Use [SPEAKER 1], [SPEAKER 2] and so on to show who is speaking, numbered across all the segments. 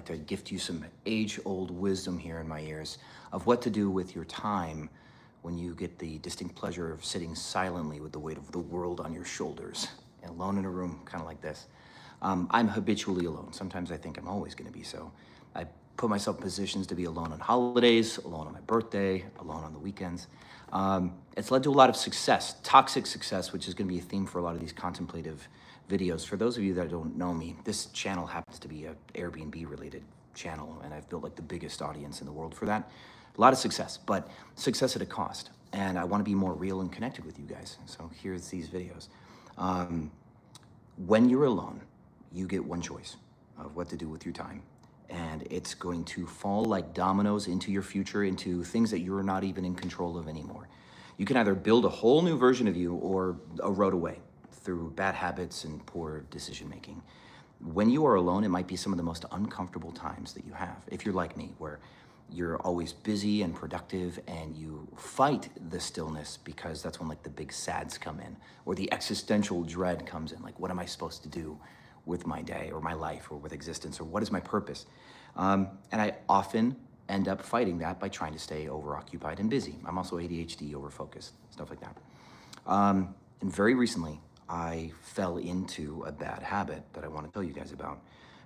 [SPEAKER 1] to gift you some age-old wisdom here in my ears of what to do with your time when you get the distinct pleasure of sitting silently with the weight of the world on your shoulders, alone in a room, kind of like this. I'm habitually alone. Sometimes I think I'm always going to be so. I put myself in positions to be alone on holidays, alone on my birthday, alone on the weekends. It's led to a lot of success, toxic success, which is going to be a theme for a lot of these contemplative videos. For those of you that don't know me, this channel happens to be an Airbnb related channel, and I've built like the biggest audience in the world for that. A lot of success, but success at a cost. And I want to be more real and connected with you guys. So here's these videos. When you're alone, you get one choice of what to do with your time. And it's going to fall like dominoes into your future, into things that you're not even in control of anymore. You can either build a whole new version of you or erode away through bad habits and poor decision making. When you are alone, it might be some of the most uncomfortable times that you have. If you're like me, where you're always busy and productive and you fight the stillness because that's when like the big sads come in, or the existential dread comes in, like what am I supposed to do with my day or my life or with existence, or what is my purpose? And I often end up fighting that by trying to stay overoccupied and busy. I'm also ADHD, overfocused, stuff like that. And very recently, I fell into a bad habit that I want to tell you guys about,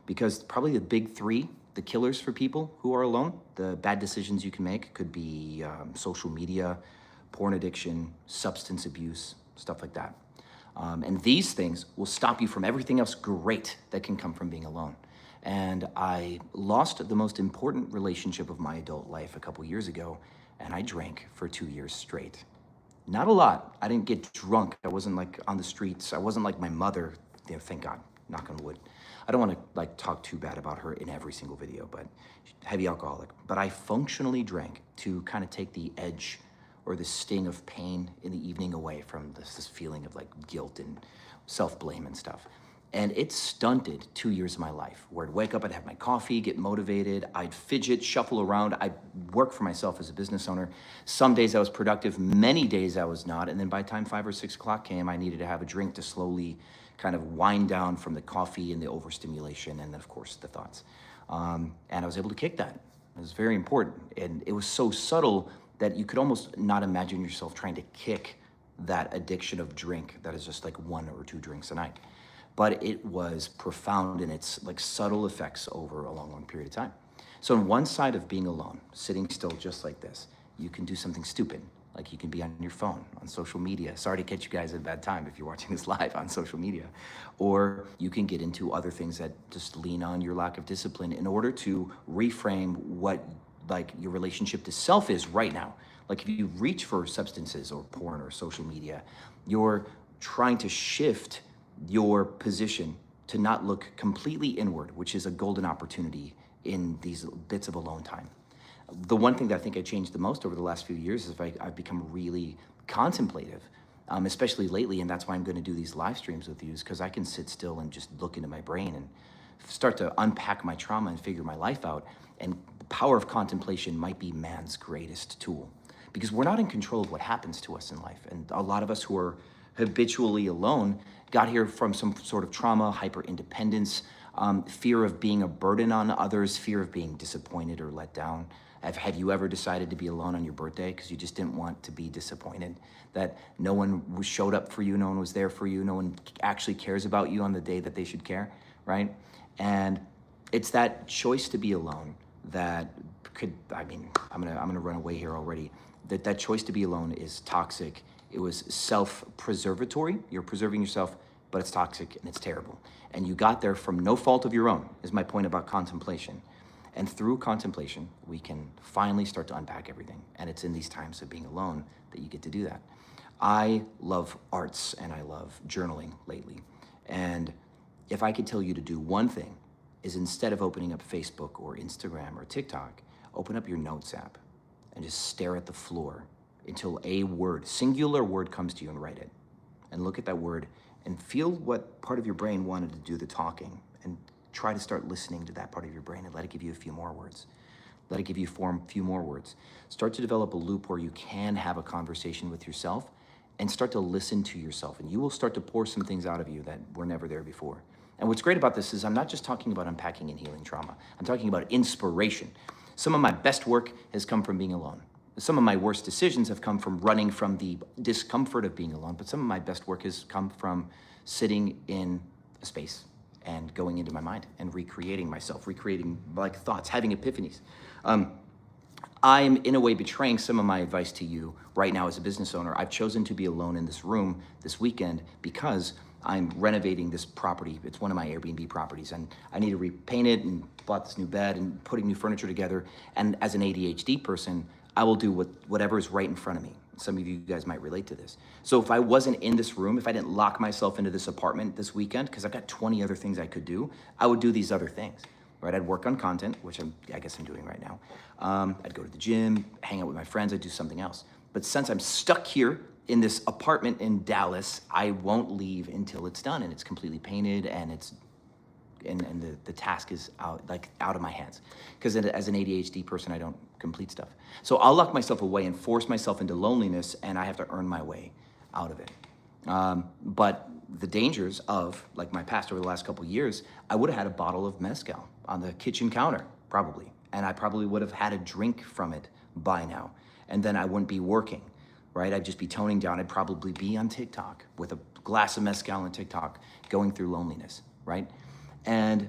[SPEAKER 1] because probably the big three, the killers for people who are alone, the bad decisions you can make could be social media, porn addiction, substance abuse, stuff like that. And these things will stop you from everything else great that can come from being alone. And I lost the most important relationship of my adult life a couple years ago, and I drank for 2 years straight. Not a lot. I didn't get drunk. I wasn't like on the streets. I wasn't like my mother, you know, thank God, knock on wood. I don't want to like talk too bad about her in every single video, but heavy alcoholic. But I functionally drank to kind of take the edge or the sting of pain in the evening away from this feeling of like guilt and self-blame and stuff. And it stunted 2 years of my life, where I'd wake up, I'd have my coffee, get motivated, I'd fidget, shuffle around, I'd work for myself as a business owner. Some days I was productive, many days I was not. And then by the time 5 or 6 o'clock came, I needed to have a drink to slowly kind of wind down from the coffee and the overstimulation and then of course the thoughts. And I was able to kick that. It was very important. And it was so subtle that you could almost not imagine yourself trying to kick that addiction of drink that is just like 1 or 2 drinks a night. But it was profound in its like subtle effects over a long, long period of time. So on one side of being alone, sitting still just like this, you can do something stupid. Like you can be on your phone, on social media. Sorry to catch you guys at a bad time if you're watching this live on social media. Or you can get into other things that just lean on your lack of discipline in order to reframe what like your relationship to self is right now. Like if you reach for substances or porn or social media, you're trying to shift your position to not look completely inward, which is a golden opportunity in these bits of alone time. The one thing that I think I changed the most over the last few years is I've become really contemplative, especially lately, and that's why I'm going to do these live streams with you, is because I can sit still and just look into my brain and start to unpack my trauma and figure my life out. And the power of contemplation might be man's greatest tool, because we're not in control of what happens to us in life. And a lot of us who are habitually alone got here from some sort of trauma, hyper-independence, fear of being a burden on others, fear of being disappointed or let down. Have you ever decided to be alone on your birthday because you just didn't want to be disappointed, that no one showed up for you, no one was there for you, no one actually cares about you on the day that they should care, right? And it's that choice to be alone that could, I mean, I'm gonna run away here already. That choice to be alone is toxic. It was self-preservatory. You're preserving yourself, but it's toxic and it's terrible. And you got there from no fault of your own, is my point about contemplation. And through contemplation, we can finally start to unpack everything. And it's in these times of being alone that you get to do that. I love arts and I love journaling lately. And if I could tell you to do one thing, is instead of opening up Facebook or Instagram or TikTok, open up your notes app and just stare at the floor until a word, singular word, comes to you, and write it. And look at that word and feel what part of your brain wanted to do the talking, and try to start listening to that part of your brain and let it give you a few more words. Let it give you a few more words. Start to develop a loop where you can have a conversation with yourself and start to listen to yourself. And you will start to pour some things out of you that were never there before. And what's great about this is I'm not just talking about unpacking and healing trauma. I'm talking about inspiration. Some of my best work has come from being alone. Some of my worst decisions have come from running from the discomfort of being alone, but some of my best work has come from sitting in a space and going into my mind and recreating myself, recreating like thoughts, having epiphanies. I'm in a way betraying some of my advice to you right now as a business owner. I've chosen to be alone in this room this weekend because I'm renovating this property. It's one of my Airbnb properties, and I need to repaint it and bought this new bed and putting new furniture together. And as an ADHD person, I will do whatever is right in front of me. Some of you guys might relate to this. So if I wasn't in this room, if I didn't lock myself into this apartment this weekend, because I've got 20 other things I could do, I would do these other things. Right, I'd work on content, which I guess I'm doing right now. I'd go to the gym, hang out with my friends, I'd do something else. But since I'm stuck here in this apartment in Dallas, I won't leave until it's done and it's completely painted and the task is out of my hands. Because as an ADHD person, I don't complete stuff. So I'll lock myself away and force myself into loneliness, and I have to earn my way out of it. But the dangers of, like my past over the last couple of years, I would have had a bottle of mezcal on the kitchen counter, probably. And I probably would have had a drink from it by now. And then I wouldn't be working, right? I'd just be toning down. I'd probably be on TikTok with a glass of mezcal on TikTok, going through loneliness, right? And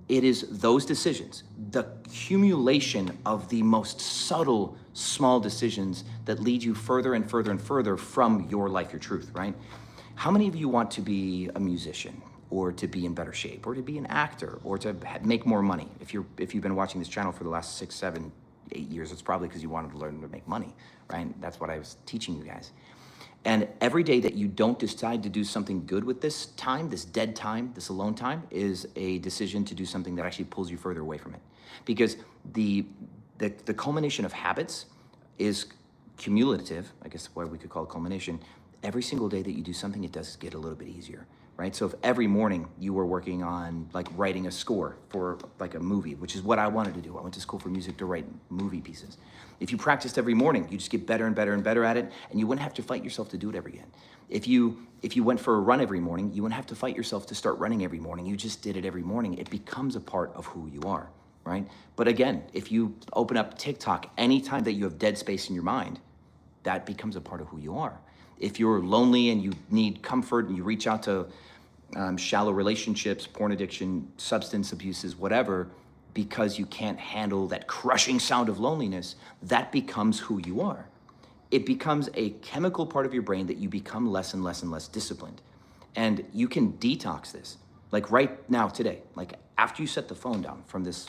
[SPEAKER 1] it is those decisions, the accumulation of the most subtle, small decisions that lead you further and further and further from your life, your truth, right? How many of you want to be a musician, or to be in better shape, or to be an actor, or to make more money? If you've been watching this channel for the last 6, 7, 8 years, it's probably because you wanted to learn to make money, right? That's what I was teaching you guys. And every day that you don't decide to do something good with this time, this dead time, this alone time, is a decision to do something that actually pulls you further away from it. Because the culmination of habits is cumulative, I guess what we could call a culmination. Every single day that you do something, it does get a little bit easier, right? So if every morning you were working on like writing a score for like a movie, which is what I wanted to do. I went to school for music to write movie pieces. If you practiced every morning, you just get better and better and better at it, and you wouldn't have to fight yourself to do it ever again. If you went for a run every morning, you wouldn't have to fight yourself to start running every morning. You just did it every morning. It becomes a part of who you are, right? But again, if you open up TikTok anytime that you have dead space in your mind, that becomes a part of who you are. If you're lonely and you need comfort and you reach out to shallow relationships, porn addiction, substance abuses, whatever, because you can't handle that crushing sound of loneliness, that becomes who you are. It becomes a chemical part of your brain that you become less and less and less disciplined. And you can detox this. Like right now, today, like after you set the phone down from this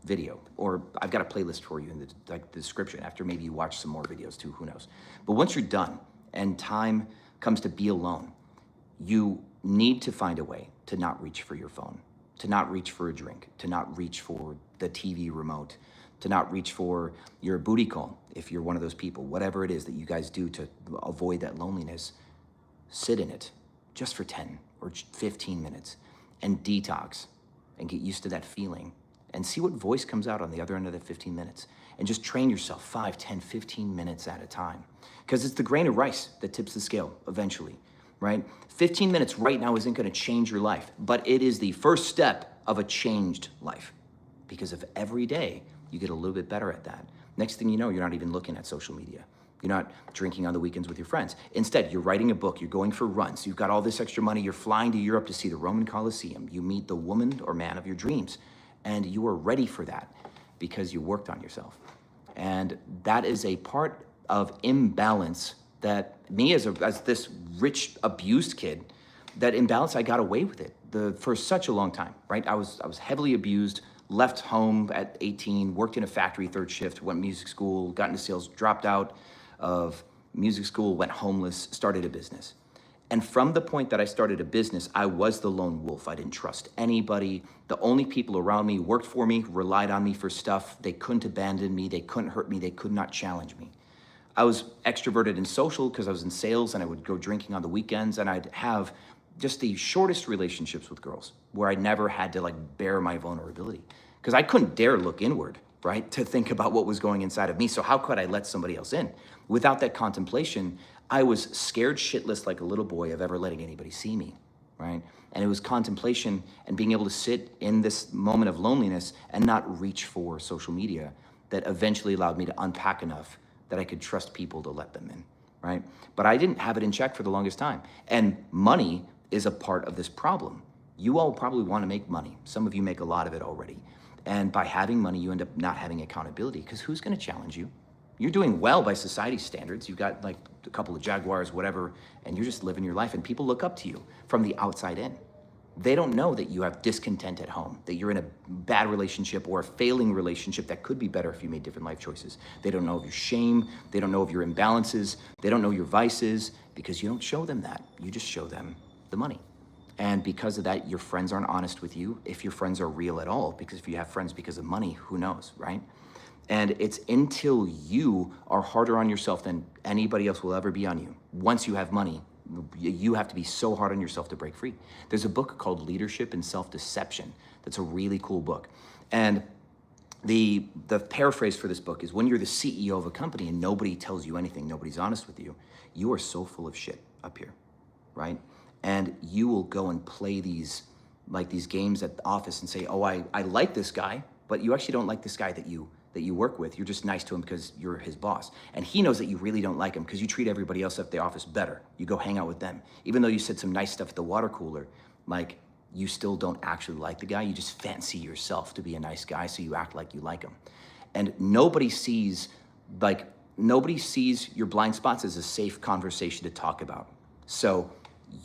[SPEAKER 1] video, or I've got a playlist for you in the description after maybe you watch some more videos too, who knows. But once you're done and time comes to be alone, you need to find a way to not reach for your phone, to not reach for a drink, to not reach for the TV remote, to not reach for your booty call if you're one of those people. Whatever it is that you guys do to avoid that loneliness, sit in it just for 10 or 15 minutes and detox and get used to that feeling and see what voice comes out on the other end of the 15 minutes. And just train yourself 5, 10, 15 minutes at a time. Because it's the grain of rice that tips the scale eventually, right? 15 minutes right now isn't gonna change your life, but it is the first step of a changed life. Because if every day you get a little bit better at that, next thing you know, you're not even looking at social media. You're not drinking on the weekends with your friends. Instead, you're writing a book, you're going for runs, you've got all this extra money, you're flying to Europe to see the Roman Colosseum, you meet the woman or man of your dreams, and you are ready for that because you worked on yourself. And that is a part of imbalance that me as this rich, abused kid, that imbalance, I got away with it for such a long time, right? I was heavily abused, left home at 18, worked in a factory third shift, went to music school, got into sales, dropped out of music school, went homeless, started a business. And from the point that I started a business, I was the lone wolf. I didn't trust anybody. The only people around me worked for me, relied on me for stuff. They couldn't abandon me. They couldn't hurt me. They could not challenge me. I was extroverted and social because I was in sales, and I would go drinking on the weekends, and I'd have just the shortest relationships with girls where I never had to like bear my vulnerability because I couldn't dare look inward, right? To think about what was going inside of me. So how could I let somebody else in? Without that contemplation, I was scared shitless like a little boy of ever letting anybody see me, right? And it was contemplation and being able to sit in this moment of loneliness and not reach for social media that eventually allowed me to unpack enough that I could trust people to let them in, right? But I didn't have it in check for the longest time. And money is a part of this problem. You all probably want to make money. Some of you make a lot of it already. And by having money, you end up not having accountability, because who's going to challenge you? You're doing well by society's standards. You've got like a couple of Jaguars, whatever, and you're just living your life, and people look up to you from the outside in. They don't know that you have discontent at home, that you're in a bad relationship or a failing relationship that could be better if you made different life choices. They don't know of your shame. They don't know of your imbalances. They don't know your vices, because you don't show them that. You just show them the money. And because of that, your friends aren't honest with you, if your friends are real at all, because if you have friends because of money, who knows, right? And it's until you are harder on yourself than anybody else will ever be on you. Once you have money, you have to be so hard on yourself to break free. There's a book called Leadership and Self-Deception. That's a really cool book. And the paraphrase for this book is, when you're the CEO of a company and nobody tells you anything, nobody's honest with you, you are so full of shit up here, right? And you will go and play these games at the office and say, oh, I like this guy, but you actually don't like this guy that you work with. You're just nice to him because you're his boss. And he knows that you really don't like him because you treat everybody else at the office better. You go hang out with them. Even though you said some nice stuff at the water cooler, like, you still don't actually like the guy. You just fancy yourself to be a nice guy, so you act like you like him. And nobody sees your blind spots as a safe conversation to talk about. So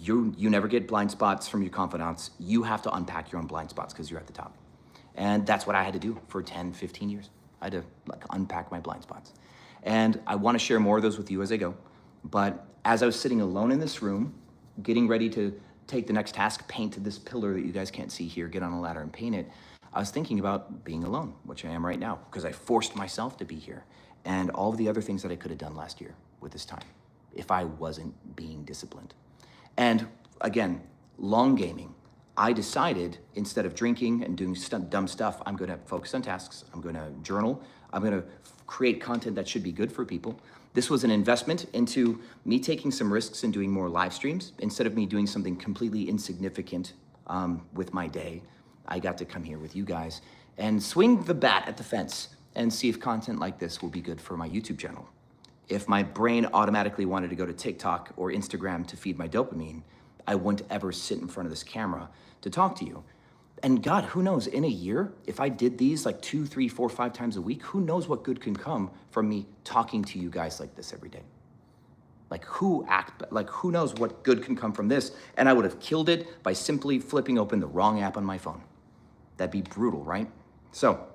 [SPEAKER 1] you never get blind spots from your confidants. You have to unpack your own blind spots because you're at the top. And that's what I had to do for 10, 15 years. I had to unpack my blind spots. And I want to share more of those with you as I go. But as I was sitting alone in this room, getting ready to take the next task, paint this pillar that you guys can't see here, get on a ladder and paint it, I was thinking about being alone, which I am right now, because I forced myself to be here, and all of the other things that I could have done last year with this time if I wasn't being disciplined. And again, long gaming. I decided, instead of drinking and doing dumb stuff, I'm going to focus on tasks. I'm going to journal. I'm going to create content that should be good for people. This was an investment into me taking some risks and doing more live streams. Instead of me doing something completely insignificant with my day, I got to come here with you guys and swing the bat at the fence and see if content like this will be good for my YouTube channel. If my brain automatically wanted to go to TikTok or Instagram to feed my dopamine, I wouldn't ever sit in front of this camera to talk to you. And God, who knows, in a year, if I did these like 2, 3, 4, 5 times a week, who knows what good can come from me talking to you guys like this every day? Who knows what good can come from this? And I would have killed it by simply flipping open the wrong app on my phone. That'd be brutal, right? So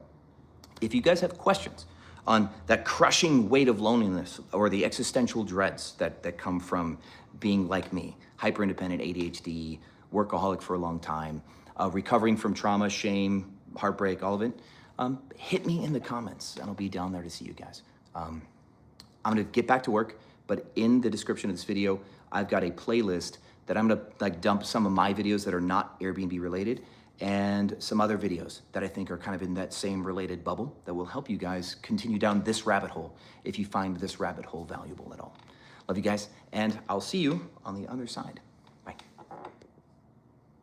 [SPEAKER 1] if you guys have questions on that crushing weight of loneliness or the existential dreads that come from being like me, hyper-independent, ADHD, workaholic for a long time, recovering from trauma, shame, heartbreak, all of it, hit me in the comments and I'll be down there to see you guys. I'm gonna get back to work, but in the description of this video, I've got a playlist that I'm gonna dump some of my videos that are not Airbnb related and some other videos that I think are kind of in that same related bubble that will help you guys continue down this rabbit hole if you find this rabbit hole valuable at all. Love you guys, and I'll see you on the other side.